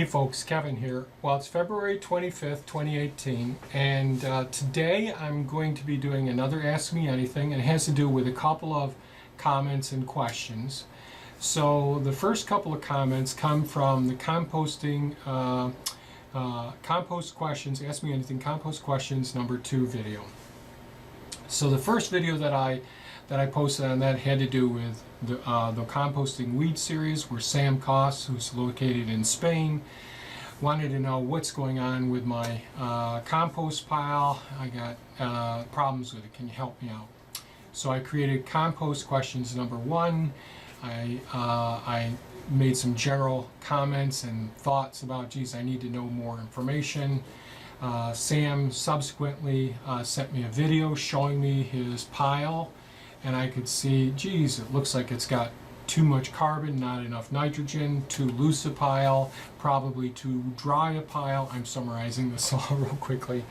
Hey folks, Kevin here. Well, it's February 25th, 2018, and today I'm going to be doing another Ask Me Anything, and it has to do with a couple of comments and questions. So the first couple of comments come from the composting, compost questions, Ask Me Anything compost questions number 2 video. So the first video that I posted on that had to do with the composting weed series, where Sam Koss, who's located in Spain, wanted to know what's going on with my compost pile. I got problems with it. Can you help me out? So I created compost questions number 1. I made some general comments and thoughts about, geez, I need to know more information. Sam subsequently sent me a video showing me his pile, and I could see, geez, it looks like it's got too much carbon, not enough nitrogen, too loose a pile, probably too dry a pile. I'm summarizing this all real quickly.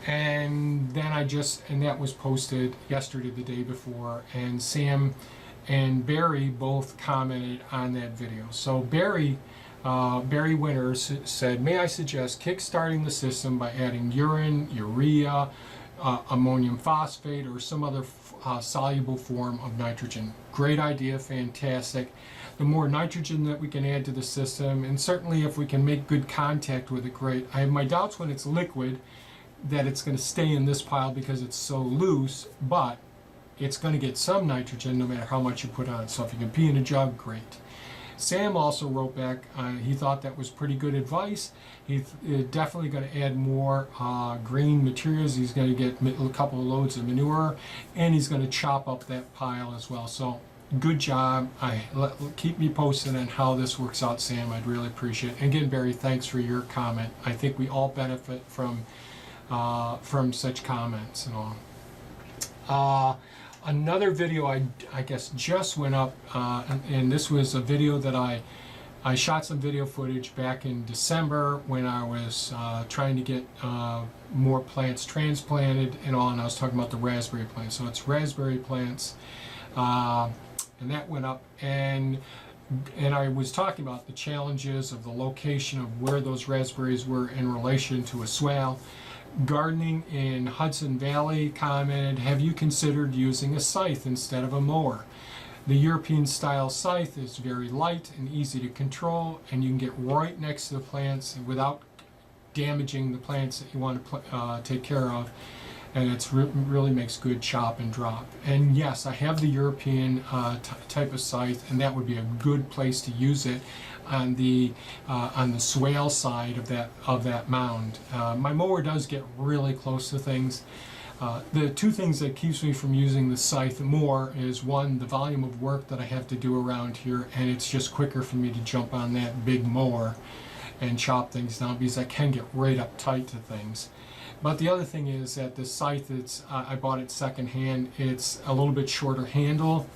And then and that was posted yesterday, the day before, and Sam and Barry both commented on that video. So Barry Winters said, may I suggest kickstarting the system by adding urine, urea, ammonium phosphate, or some other soluble form of nitrogen. Great idea, fantastic. The more nitrogen that we can add to the system, and certainly if we can make good contact with it, great. I have my doubts when it's liquid that it's going to stay in this pile because it's so loose, but it's going to get some nitrogen no matter how much you put on. So if you can pee in a jug, great. Sam also wrote back, he thought that was pretty good advice. He's definitely going to add more green materials. He's going to get a couple of loads of manure, and he's going to chop up that pile as well. So good job. Keep me posted on how this works out, Sam. I'd really appreciate it. And again, Barry, thanks for your comment. I think we all benefit from such comments and all. Another video I guess just went up, and this was a video that I shot some video footage back in December when I was trying to get more plants transplanted and all, and I was talking about the raspberry plants. So it's raspberry plants, and that went up, and I was talking about the challenges of the location of where those raspberries were in relation to a swale. Gardening in Hudson Valley commented, have you considered using a scythe instead of a mower? The European style scythe is very light and easy to control, and you can get right next to the plants without damaging the plants that you want to take care of, and it really makes good chop and drop. And yes, I have the European type of scythe, and that would be a good place to use it on the swale side of that mound. My mower does get really close to things. The two things that keeps me from using the scythe more is, one, the volume of work that I have to do around here, and it's just quicker for me to jump on that big mower and chop things down because I can get right up tight to things. But the other thing is that the scythe, I bought it secondhand. It's a little bit shorter handle.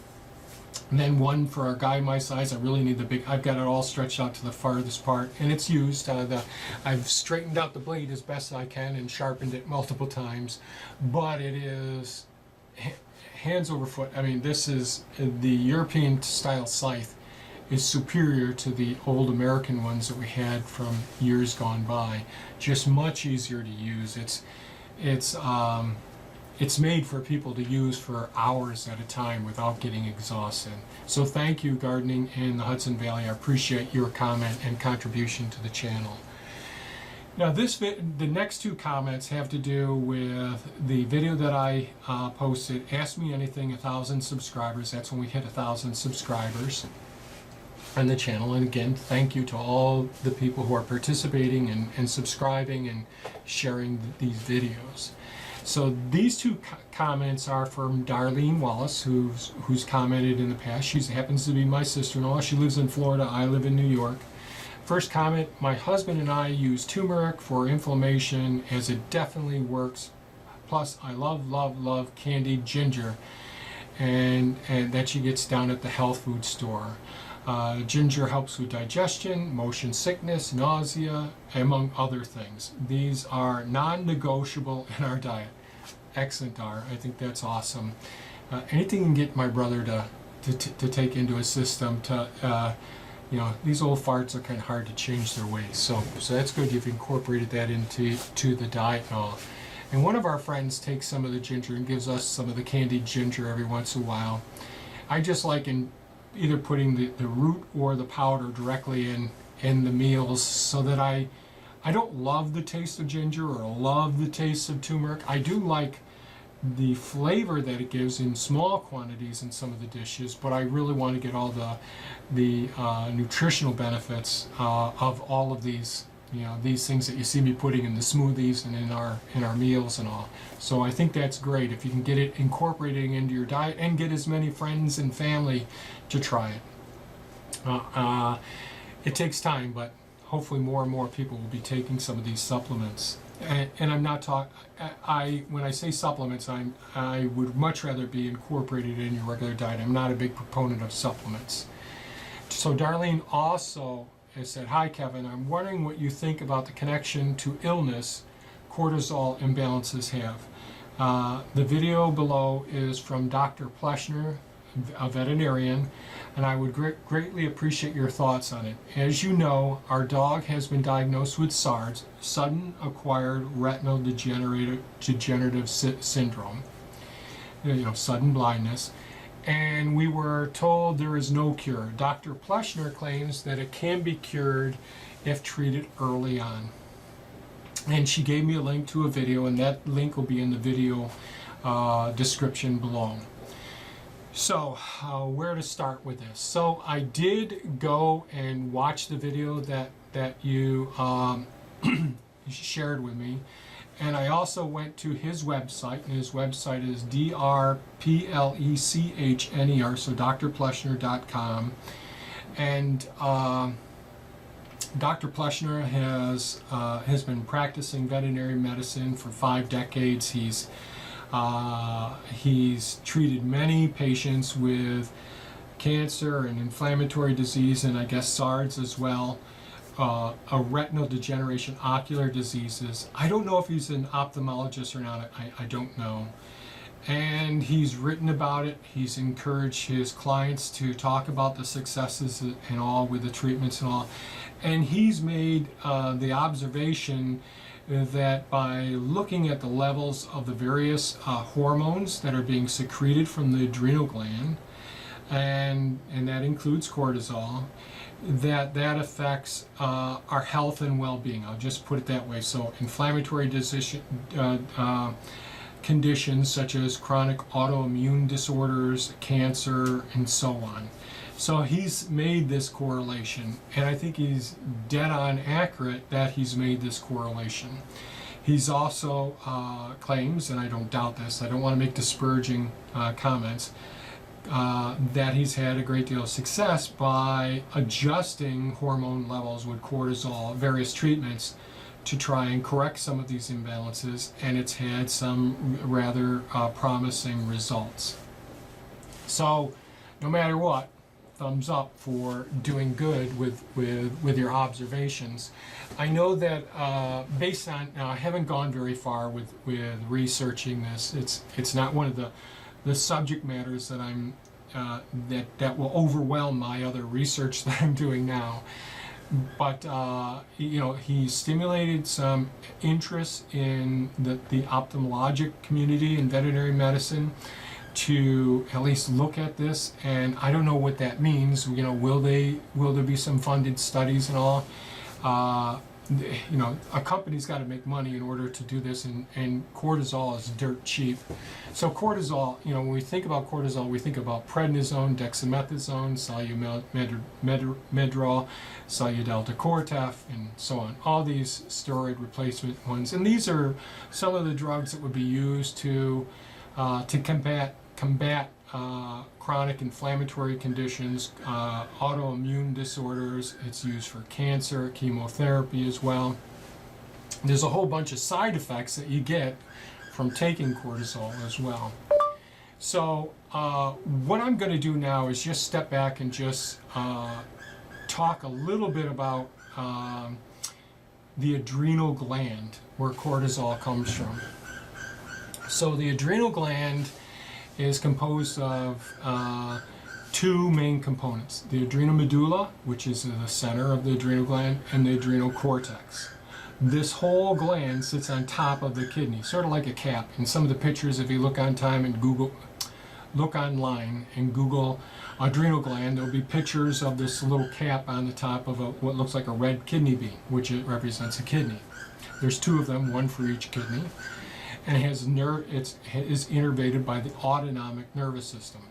And then one for a guy my size, I really need the big. I've got it all stretched out to the farthest part, and it's used. I've straightened out the blade as best I can and sharpened it multiple times, but it is hands over foot. I mean, this is the European style scythe is superior to the old American ones that we had from years gone by. Just much easier to use. It's made for people to use for hours at a time without getting exhausted. So thank you, Gardening in the Hudson Valley. I appreciate your comment and contribution to the channel. Now the next two comments have to do with the video that I posted, Ask Me Anything, 1,000 subscribers. That's when we hit 1,000 subscribers on the channel. And again, thank you to all the people who are participating and subscribing and sharing these videos. So these two comments are from Darlene Wallace, who's commented in the past. She happens to be my sister-in-law. She lives in Florida. I live in New York. First comment, my husband and I use turmeric for inflammation, as it definitely works. Plus, I love candied ginger, and that she gets down at the health food store. Ginger helps with digestion, motion sickness, nausea, among other things. These are non-negotiable in our diet. Excellent, Dar. I think that's awesome. Anything can get my brother to take into his system to these old farts are kind of hard to change their ways. So that's good. You've incorporated that into the diet and all. And one of our friends takes some of the ginger and gives us some of the candied ginger every once in a while. I just like either putting the root or the powder directly in the meals, so that I don't love the taste of ginger or love the taste of turmeric. I do like the flavor that it gives in small quantities in some of the dishes, but I really want to get all the nutritional benefits of all of these these things that you see me putting in the smoothies and in our meals and all. So I think that's great if you can get it incorporating into your diet and get as many friends and family to try it. It takes time, but hopefully more and more people will be taking some of these supplements. And I'm not talking. When I say supplements, I would much rather be incorporated in your regular diet. I'm not a big proponent of supplements. So Darlene also has said, "Hi Kevin, I'm wondering what you think about the connection to illness cortisol imbalances have." The video below is from Dr. Plechner, a veterinarian, and I would greatly appreciate your thoughts on it. As you know, our dog has been diagnosed with SARDs, sudden acquired retinal degenerative syndrome, sudden blindness, and we were told there is no cure. Dr. Plechner claims that it can be cured if treated early on. And she gave me a link to a video, and that link will be in the video description below. So where to start with this? So I did go and watch the video that you shared with me, and I also went to his website, and his website is drplechner, so drplechner.com. And Dr. Plechner has been practicing veterinary medicine for 5 decades. He's treated many patients with cancer and inflammatory disease, and I guess SARDs as well, a retinal degeneration, ocular diseases. I don't know if he's an ophthalmologist or not. I don't know. And he's written about it. He's encouraged his clients to talk about the successes and all with the treatments and all. And he's made the observation that by looking at the levels of the various hormones that are being secreted from the adrenal gland, and that includes cortisol, that affects our health and well-being. I'll just put it that way. So inflammatory conditions such as chronic autoimmune disorders, cancer, and so on. So he's made this correlation, and I think he's dead on accurate that he's made this correlation. He's also claims, and I don't doubt this, I don't want to make disparaging comments, that he's had a great deal of success by adjusting hormone levels with cortisol, various treatments, to try and correct some of these imbalances, and it's had some rather promising results. So no matter what, thumbs up for doing good with your observations. I know that based on, now I haven't gone very far with researching this. It's not one of the subject matters that I'm that will overwhelm my other research that I'm doing now. But he stimulated some interest in the ophthalmologic community in veterinary medicine to at least look at this, and I don't know what that means. Will there be some funded studies and all? A company's got to make money in order to do this, and cortisol is dirt cheap. So cortisol, when we think about cortisol, we think about prednisone, dexamethasone, solumedrol, solu-delta-cortef, and so on. All these steroid replacement ones, and these are some of the drugs that would be used to combat chronic inflammatory conditions, autoimmune disorders. It's used for cancer, chemotherapy as well. There's a whole bunch of side effects that you get from taking cortisol as well. So what I'm going to do now is just step back and just talk a little bit about the adrenal gland, where cortisol comes from. So the adrenal gland is composed of two main components: the adrenal medulla, which is in the center of the adrenal gland, and the adrenal cortex. This whole gland sits on top of the kidney, sort of like a cap. In some of the pictures, if you look online and Google adrenal gland, there'll be pictures of this little cap on the top of what looks like a red kidney bean, which it represents a kidney. There's two of them, one for each kidney, and it is innervated by the autonomic nervous system.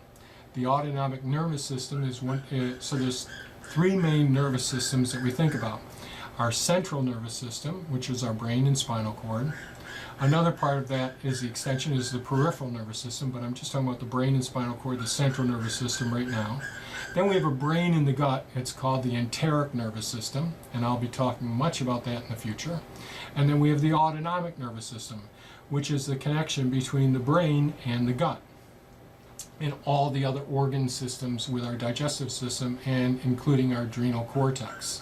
The autonomic nervous system is so there's three main nervous systems that we think about. Our central nervous system, which is our brain and spinal cord. Another part of that is the extension is the peripheral nervous system, but I'm just talking about the brain and spinal cord, the central nervous system right now. Then we have a brain in the gut. It's called the enteric nervous system, and I'll be talking much about that in the future. And then we have the autonomic nervous system, which is the connection between the brain and the gut, and all the other organ systems with our digestive system, and including our adrenal cortex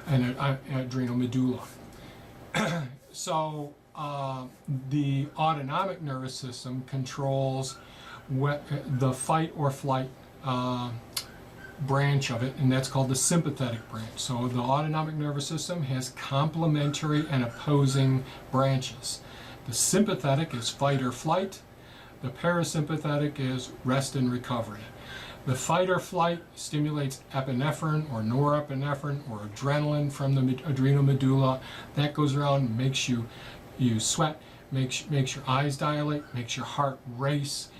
and adrenal medulla. So the autonomic nervous system controls the fight or flight branch of it, and that's called the sympathetic branch. So the autonomic nervous system has complementary and opposing branches. The sympathetic is fight or flight. The parasympathetic is rest and recovery. The fight or flight stimulates epinephrine or norepinephrine or adrenaline from the adrenal medulla. That goes around, makes you sweat, makes your eyes dilate, makes your heart race,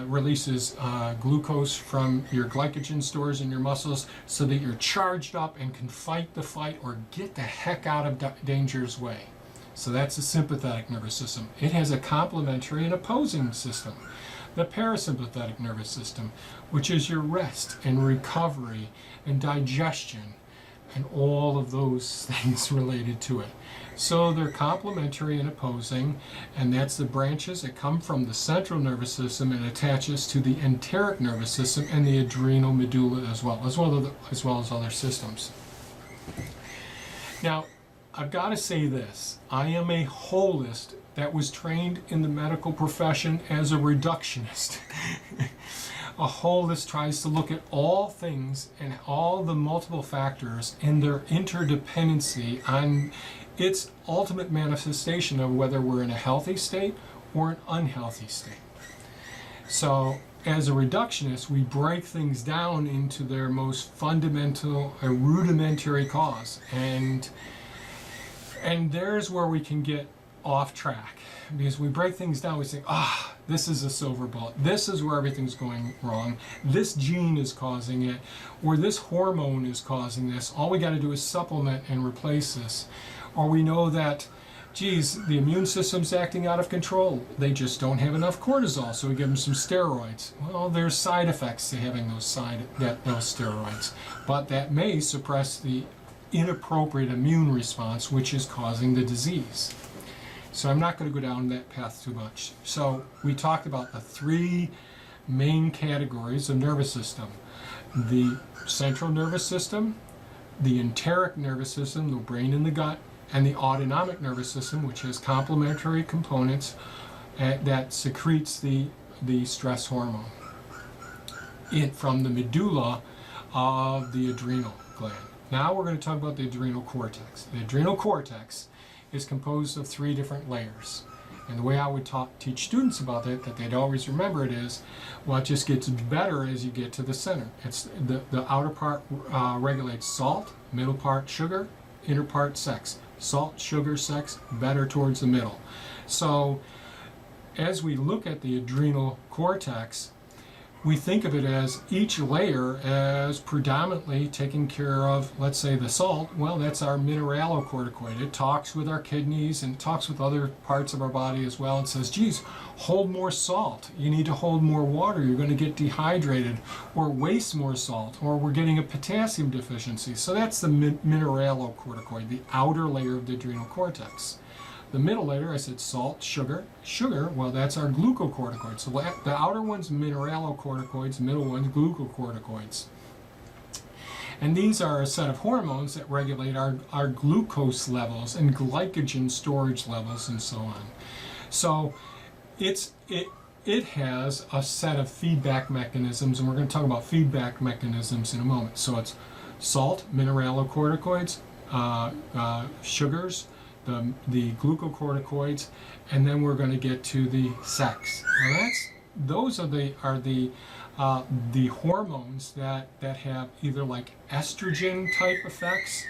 releases glucose from your glycogen stores in your muscles so that you're charged up and can fight the fight or get the heck out of danger's way. So that's the sympathetic nervous system. It has a complementary and opposing system. The parasympathetic nervous system, which is your rest and recovery and digestion and all of those things related to it. So they're complementary and opposing, and that's the branches that come from the central nervous system and attaches to the enteric nervous system and the adrenal medulla as well as other systems. Now, I've got to say this. I am a holist that was trained in the medical profession as a reductionist. A holist tries to look at all things and all the multiple factors and their interdependency on its ultimate manifestation of whether we're in a healthy state or an unhealthy state. So as a reductionist, we break things down into their most fundamental, rudimentary cause. And there's where we can get off track, because we break things down. We say, this is a silver bullet. This is where everything's going wrong. This gene is causing it, or this hormone is causing this. All we got to do is supplement and replace this. Or we know that, geez, the immune system's acting out of control. They just don't have enough cortisol, so we give them some steroids. Well, there's side effects to having those steroids, but that may suppress the inappropriate immune response, which is causing the disease. So I'm not going to go down that path too much. So we talked about the three main categories of nervous system: the central nervous system, the enteric nervous system, the brain and the gut, and the autonomic nervous system, which has complementary components that secretes the stress hormone from the medulla of the adrenal gland. Now we're going to talk about the adrenal cortex. The adrenal cortex is composed of three different layers. And the way I would teach students about it, that they'd always remember it is, well, it just gets better as you get to the center. It's the outer part regulates salt, middle part sugar, inner part sex. Salt, sugar, sex, better towards the middle. So as we look at the adrenal cortex, we think of it as each layer as predominantly taking care of, let's say, the salt. Well, that's our mineralocorticoid. It talks with our kidneys and talks with other parts of our body as well, and says, geez, hold more salt. You need to hold more water. You're going to get dehydrated, or waste more salt, or we're getting a potassium deficiency. So that's the mineralocorticoid, the outer layer of the adrenal cortex. The middle layer, I said salt, sugar. Sugar, well, that's our glucocorticoids. So the outer one's mineralocorticoids, the middle one's glucocorticoids. And these are a set of hormones that regulate our glucose levels and glycogen storage levels and so on. So it has a set of feedback mechanisms, and we're going to talk about feedback mechanisms in a moment. So it's salt, mineralocorticoids, sugars, the glucocorticoids, and then we're going to get to the sex. Now those are the hormones that have either like estrogen type effects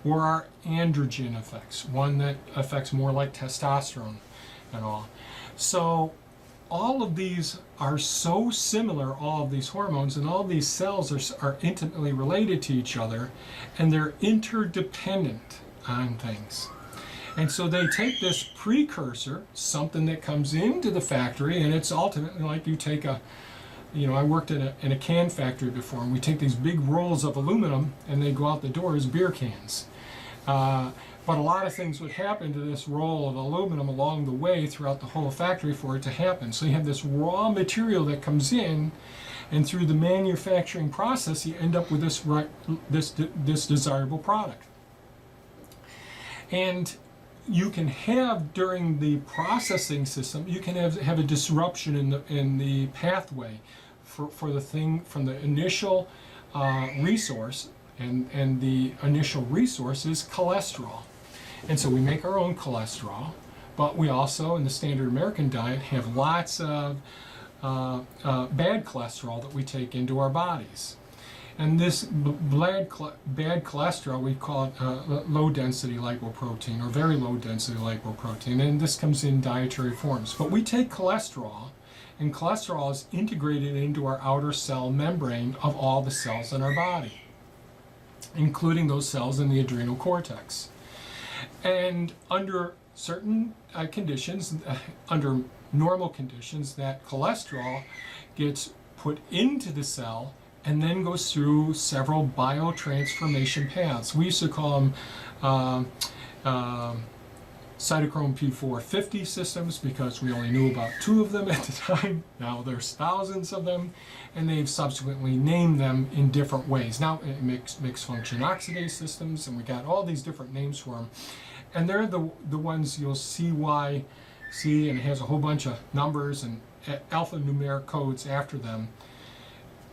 or are androgen effects, one that affects more like testosterone and all. So all of these are so similar, all of these hormones, and all these cells are intimately related to each other, and they're interdependent on things. And so they take this precursor, something that comes into the factory, and it's ultimately like you take I worked in a can factory before, and we take these big rolls of aluminum, and they go out the door as beer cans. But a lot of things would happen to this roll of aluminum along the way throughout the whole factory for it to happen. So you have this raw material that comes in, and through the manufacturing process, you end up with this desirable product. And you can have, during the processing system, you can have a disruption in the pathway for the thing from the initial resource, and the initial resource is cholesterol. And so we make our own cholesterol, but we also, in the standard American diet, have lots of bad cholesterol that we take into our bodies. And this bad cholesterol, we call it low density lipoprotein, or very low density lipoprotein, and this comes in dietary forms. But we take cholesterol, and cholesterol is integrated into our outer cell membrane of all the cells in our body, including those cells in the adrenal cortex. And under certain conditions, under normal conditions, that cholesterol gets put into the cell and then goes through several biotransformation paths. We used to call them cytochrome P450 systems because we only knew about 2 of them at the time. Now there's thousands of them, and they've subsequently named them in different ways. Now mixed function oxidase systems, and we got all these different names for them. And they're the ones you'll see, and it has a whole bunch of numbers and alphanumeric codes after them,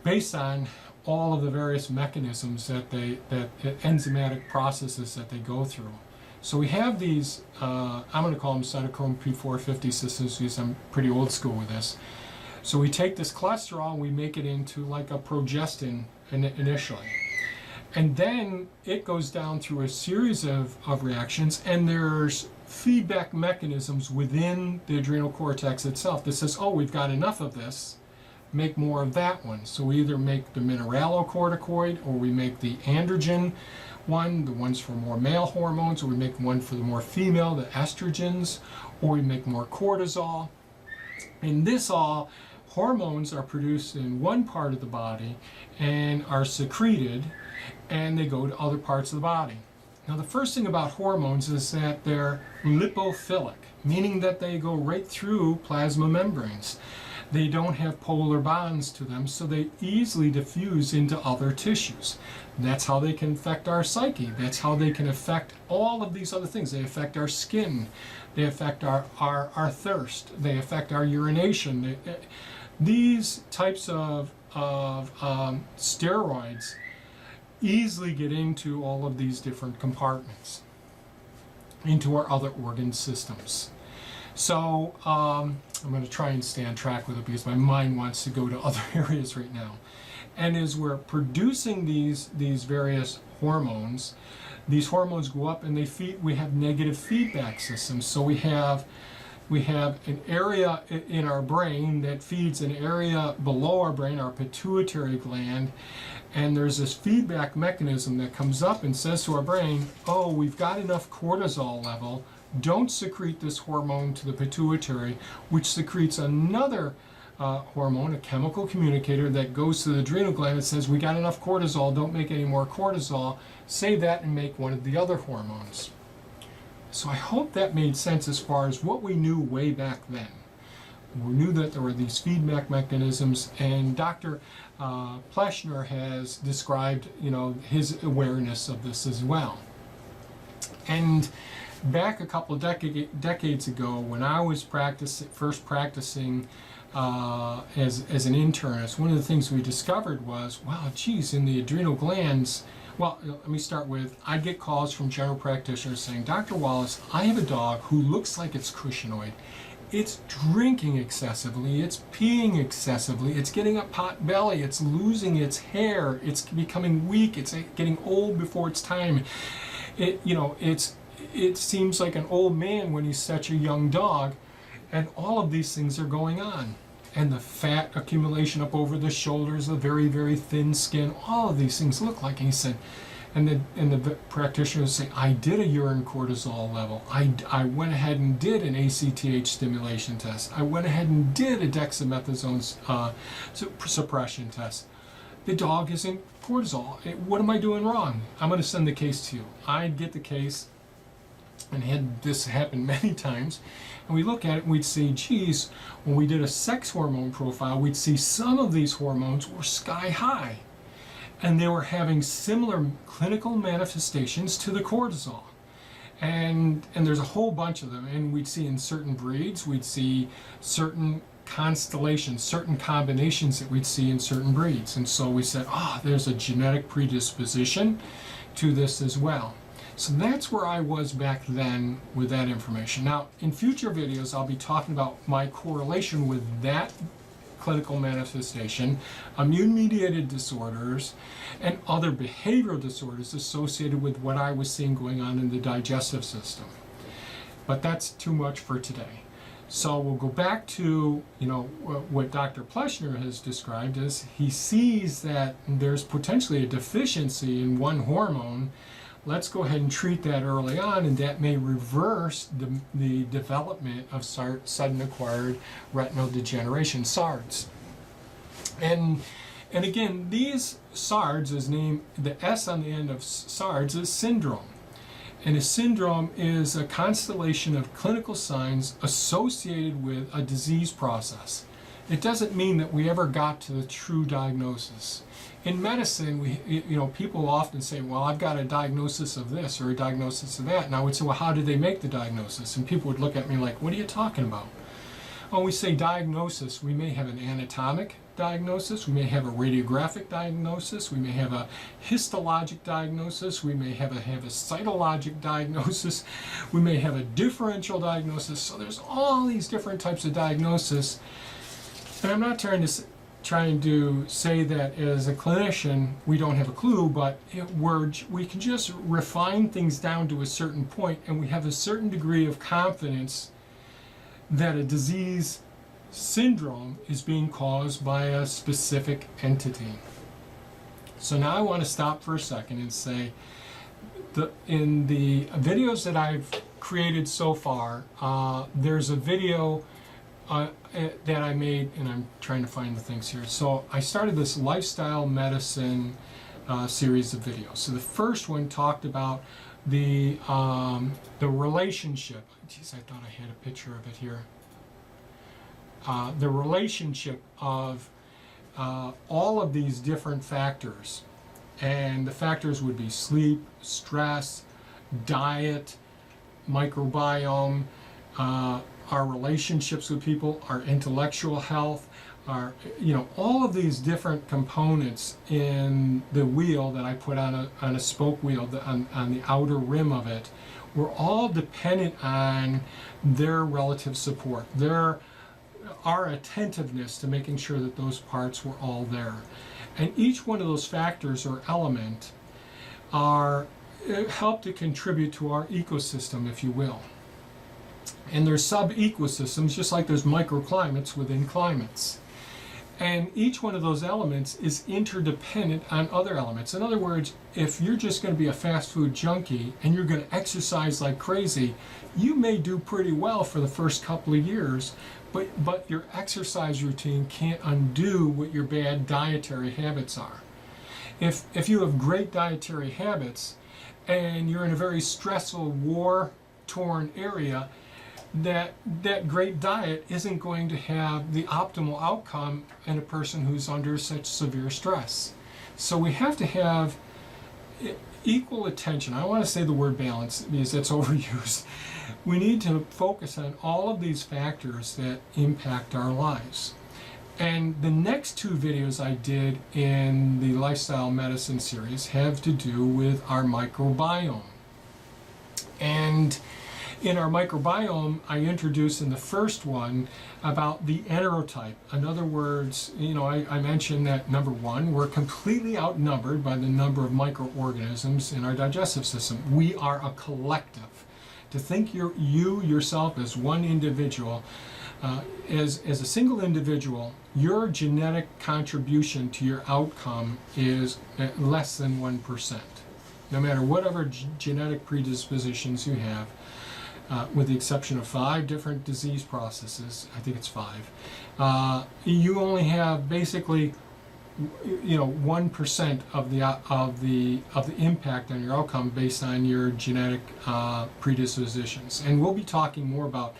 based on all of the various mechanisms that enzymatic processes that they go through. So we have these, I'm going to call them cytochrome P450 systems because I'm pretty old school with this. So we take this cholesterol and we make it into like a progestin initially. And then it goes down through a series of reactions, and there's feedback mechanisms within the adrenal cortex itself that says, oh, we've got enough of this, make more of that one. So we either make the mineralocorticoid, or we make the androgen one, the ones for more male hormones, or we make one for the more female, the estrogens, or we make more cortisol. And this all, hormones are produced in one part of the body and are secreted, and they go to other parts of the body. Now the first thing about hormones is that they're lipophilic, meaning that they go right through plasma membranes. They don't have polar bonds to them, so they easily diffuse into other tissues. That's how they can affect our psyche. That's how they can affect all of these other things. They affect our skin. They affect our thirst. They affect our urination. These types of steroids easily get into all of these different compartments, into our other organ systems. So I'm going to try and stay on track with it because my mind wants to go to other areas right now. And as we're producing these various hormones, these hormones go up and we have negative feedback systems. So we have an area in our brain that feeds an area below our brain, our pituitary gland, and there's this feedback mechanism that comes up and says to our brain, oh, we've got enough cortisol level, don't secrete this hormone to the pituitary, which secretes another hormone, a chemical communicator that goes to the adrenal gland and says, we got enough cortisol, don't make any more cortisol, save that and make one of the other hormones. So I hope that made sense as far as what we knew way back then. We knew that there were these feedback mechanisms, and Dr. Plechner has described, his awareness of this as well. And back a couple of decades ago, when I was first practicing as an internist, one of the things we discovered was, wow, geez, in the adrenal glands. Well, let me start with, I get calls from general practitioners saying, Dr. Wallace, I have a dog who looks like it's Cushionoid. It's drinking excessively, it's peeing excessively, it's getting a pot belly, it's losing its hair, it's becoming weak, it's getting old before its time. It seems like an old man when he's such a young dog, and all of these things are going on. And the fat accumulation up over the shoulders, the very, very thin skin, all of these things look like. And he said, and the practitioner would say, I did a urine cortisol level. I went ahead and did an ACTH stimulation test. I went ahead and did a dexamethasone suppression test. The dog isn't cortisol. What am I doing wrong? I'm going to send the case to you. I'd get the case, and had this happen many times, and we look at it and we'd see, geez, when we did a sex hormone profile, we'd see some of these hormones were sky high, and they were having similar clinical manifestations to the cortisol. And there's a whole bunch of them, and we'd see in certain breeds, we'd see certain constellations, certain combinations that we'd see in certain breeds. And so we said, there's a genetic predisposition to this as well. So that's where I was back then with that information. Now, in future videos, I'll be talking about my correlation with that clinical manifestation, immune-mediated disorders, and other behavioral disorders associated with what I was seeing going on in the digestive system. But that's too much for today. So we'll go back to, what Dr. Plechner has described as he sees that there's potentially a deficiency in one hormone. Let's go ahead and treat that early on, and that may reverse the development of sudden acquired retinal degeneration, SARDs. And again, these SARDs is named, the S on the end of SARDs is syndrome. And a syndrome is a constellation of clinical signs associated with a disease process. It doesn't mean that we ever got to the true diagnosis. In medicine, people often say, well, I've got a diagnosis of this or a diagnosis of that. And I would say, well, how did they make the diagnosis? And people would look at me like, what are you talking about? When we say diagnosis, we may have an anatomic diagnosis, we may have a radiographic diagnosis, we may have a histologic diagnosis, we may have a cytologic diagnosis, we may have a differential diagnosis. So there's all these different types of diagnosis. And I'm not trying to say that as a clinician we don't have a clue, but we can just refine things down to a certain point, and we have a certain degree of confidence that a disease syndrome is being caused by a specific entity. So now I want to stop for a second and say, in the videos that I've created so far, there's a video that I made, and I'm trying to find the things here. So I started this lifestyle medicine series of videos. So the first one talked about the relationship. Geez, I thought I had a picture of it here. The relationship of all of these different factors, and the factors would be sleep, stress, diet, microbiome, our relationships with people, our intellectual health, all of these different components in the wheel that I put on a spoke wheel on the outer rim of it, were all dependent on their relative support, our attentiveness to making sure that those parts were all there. And each one of those factors or element help to contribute to our ecosystem, if you will. And there's sub-ecosystems, just like there's microclimates within climates. And each one of those elements is interdependent on other elements. In other words, if you're just going to be a fast food junkie and you're going to exercise like crazy, you may do pretty well for the first couple of years, but your exercise routine can't undo what your bad dietary habits are. If you have great dietary habits and you're in a very stressful, war-torn area, that great diet isn't going to have the optimal outcome in a person who's under such severe stress. So we have to have equal attention. I don't want to say the word balance because that's overused. We need to focus on all of these factors that impact our lives. And the next two videos I did in the lifestyle medicine series have to do with our microbiome. And in our microbiome, I introduced in the first one about the enterotype. In other words, I mentioned that number one, we're completely outnumbered by the number of microorganisms in our digestive system. We are a collective. To think you yourself as one individual, as a single individual, your genetic contribution to your outcome is less than 1%. No matter whatever genetic predispositions you have, with the exception of 5 different disease processes, I think it's 5, you only have basically 1% of the impact on your outcome based on your genetic predispositions. And we'll be talking more about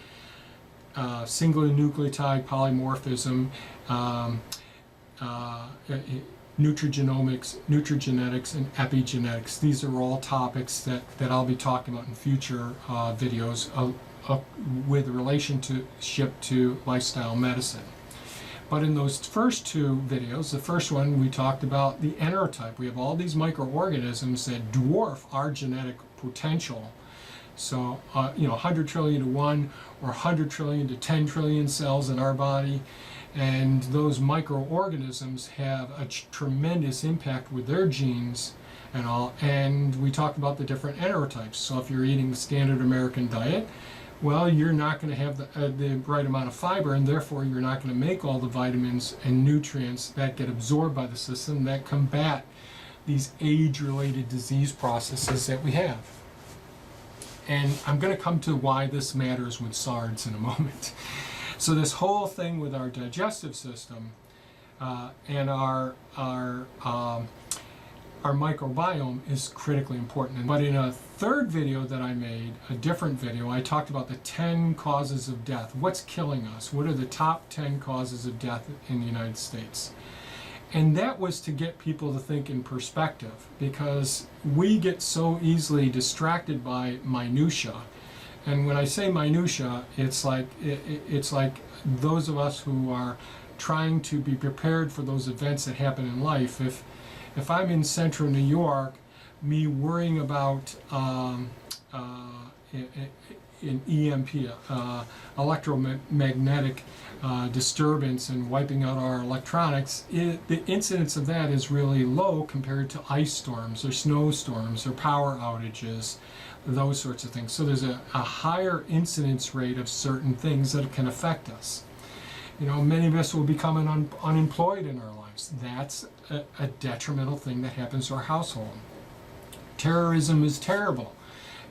single nucleotide polymorphism, nutrigenomics, nutrigenetics, and epigenetics. These are all topics that I'll be talking about in future videos with relationship to lifestyle medicine. But in those first two videos, the first one we talked about the enterotype. We have all these microorganisms that dwarf our genetic potential. So, 100 trillion to 1 or 100 trillion to 10 trillion cells in our body. And those microorganisms have a tremendous impact with their genes and all. And we talked about the different enterotypes. So if you're eating the standard American diet, well, you're not going to have the right amount of fiber, and therefore you're not going to make all the vitamins and nutrients that get absorbed by the system that combat these age-related disease processes that we have. And I'm going to come to why this matters with SARDs in a moment. So this whole thing with our digestive system and our microbiome is critically important. But in a third video that I made, a different video, I talked about the 10 causes of death. What's killing us? What are the top 10 causes of death in the United States? And that was to get people to think in perspective, because we get so easily distracted by minutia. And when I say minutia, it's like those of us who are trying to be prepared for those events that happen in life. If I'm in central New York, me worrying about an EMP, electromagnetic disturbance, and wiping out our electronics, the incidence of that is really low compared to ice storms or snowstorms or power outages, those sorts of things. So there's a higher incidence rate of certain things that can affect us. Many of us will become unemployed in our lives. That's a detrimental thing that happens to our household. Terrorism is terrible.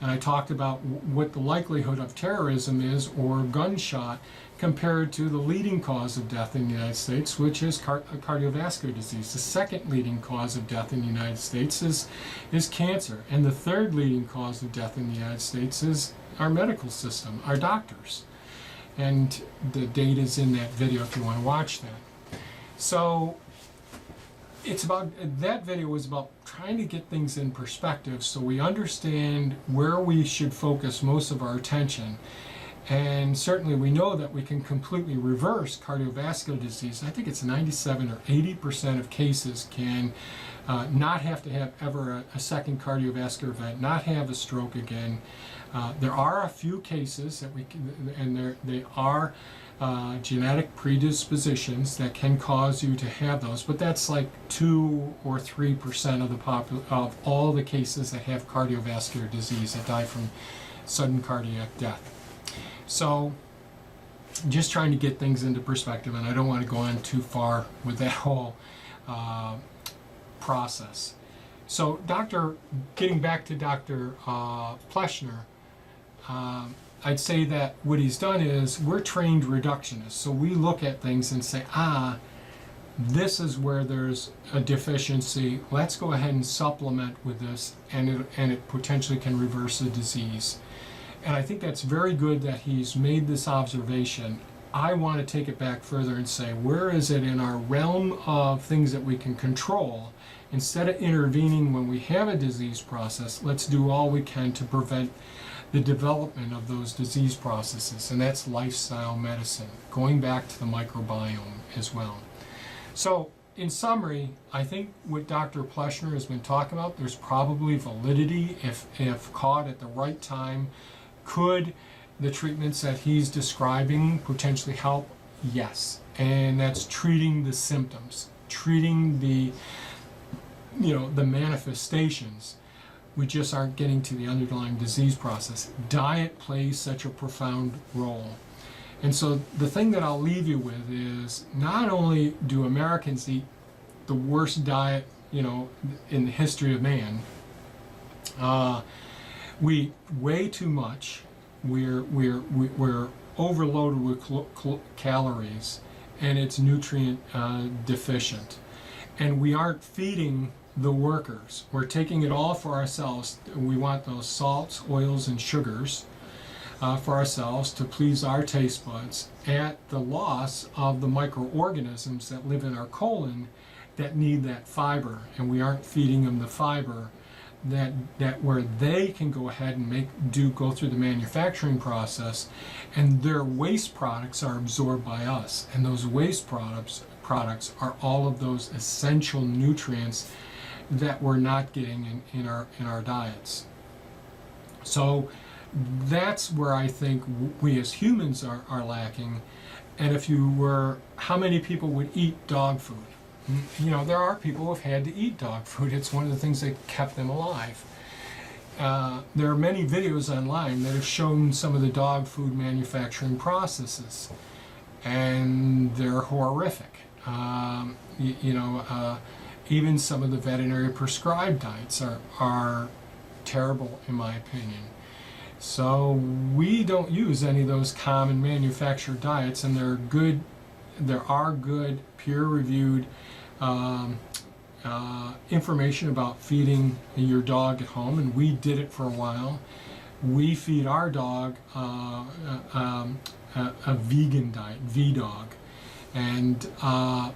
And I talked about what the likelihood of terrorism is, or gunshot, compared to the leading cause of death in the United States, which is cardiovascular disease. The second leading cause of death in the United States is cancer. And the third leading cause of death in the United States is our medical system, our doctors. And the data is in that video if you want to watch that. So that video was about trying to get things in perspective so we understand where we should focus most of our attention. And certainly we know that we can completely reverse cardiovascular disease. I think it's 97 or 80% of cases can not have to have ever a second cardiovascular event, not have a stroke again. There are a few cases that we can, and they are genetic predispositions that can cause you to have those, but that's like 2 or 3% of all the cases that have cardiovascular disease that die from sudden cardiac death. So just trying to get things into perspective, and I don't want to go on too far with that whole process. So getting back to Dr. Plechner, I'd say that what he's done is we're trained reductionists. So we look at things and say, this is where there's a deficiency. Let's go ahead and supplement with this, and it potentially can reverse the disease. And I think that's very good that he's made this observation. I want to take it back further and say, where is it in our realm of things that we can control? Instead of intervening when we have a disease process, let's do all we can to prevent the development of those disease processes, and that's lifestyle medicine, going back to the microbiome as well. So in summary, I think what Dr. Plechner has been talking about, there's probably validity if caught at the right time. Could the treatments that he's describing potentially help? Yes. And that's treating the symptoms, treating the manifestations. We just aren't getting to the underlying disease process. Diet plays such a profound role. And so the thing that I'll leave you with is, not only do Americans eat the worst diet, in the history of man, we eat way too much. We're overloaded with calories, and it's nutrient deficient. And we aren't feeding the workers. We're taking it all for ourselves. We want those salts, oils, and sugars for ourselves to please our taste buds, at the loss of the microorganisms that live in our colon that need that fiber, and we aren't feeding them the fiber that where they can go ahead and go through the manufacturing process, and their waste products are absorbed by us, and those waste products are all of those essential nutrients that we're not getting in our diets. So that's where I think we as humans are lacking. And how many people would eat dog food? There are people who have had to eat dog food. It's one of the things that kept them alive. There are many videos online that have shown some of the dog food manufacturing processes, and they're horrific. Even some of the veterinary prescribed diets are terrible, in my opinion. So we don't use any of those common manufactured diets, and there are good peer-reviewed information about feeding your dog at home, and we did it for a while. We feed our dog a vegan diet, V-Dog, and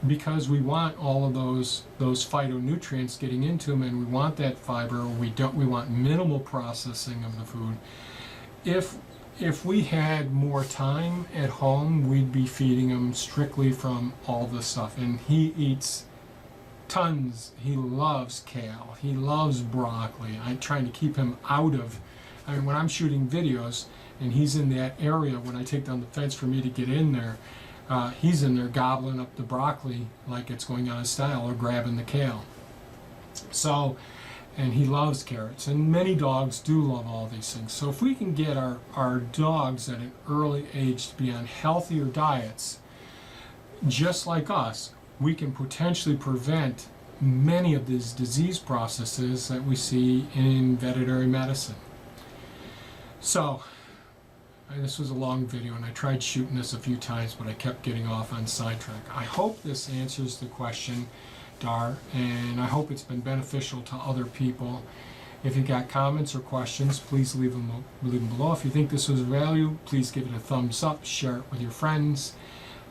because we want all of those phytonutrients getting into them, and we want that fiber, we want minimal processing of the food. If we had more time at home, we'd be feeding him strictly from all this stuff. And he eats tons. He loves kale. He loves broccoli. I'm trying to keep him out of, when I'm shooting videos and he's in that area, when I take down the fence for me to get in there, he's in there gobbling up the broccoli like it's going out of style, or grabbing the kale. So, and he loves carrots, and many dogs do love all these things. So if we can get our dogs at an early age to be on healthier diets, just like us, we can potentially prevent many of these disease processes that we see in veterinary medicine. So, this was a long video, and I tried shooting this a few times, but I kept getting off on sidetrack. I hope this answers the question, Dar, and I hope it's been beneficial to other people. If you got comments or questions, please leave them below. If you think this was of value, please give it a thumbs up, share it with your friends.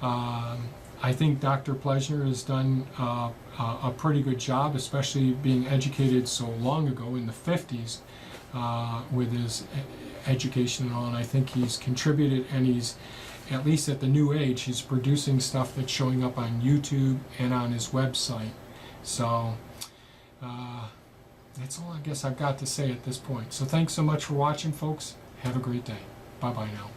I think Dr. Plechner has done a pretty good job, especially being educated so long ago in the 50s with his education and all, and I think he's contributed, and he's, at least at the new age, he's producing stuff that's showing up on YouTube and on his website. So that's all I guess I've got to say at this point. So thanks so much for watching, folks. Have a great day. Bye-bye now.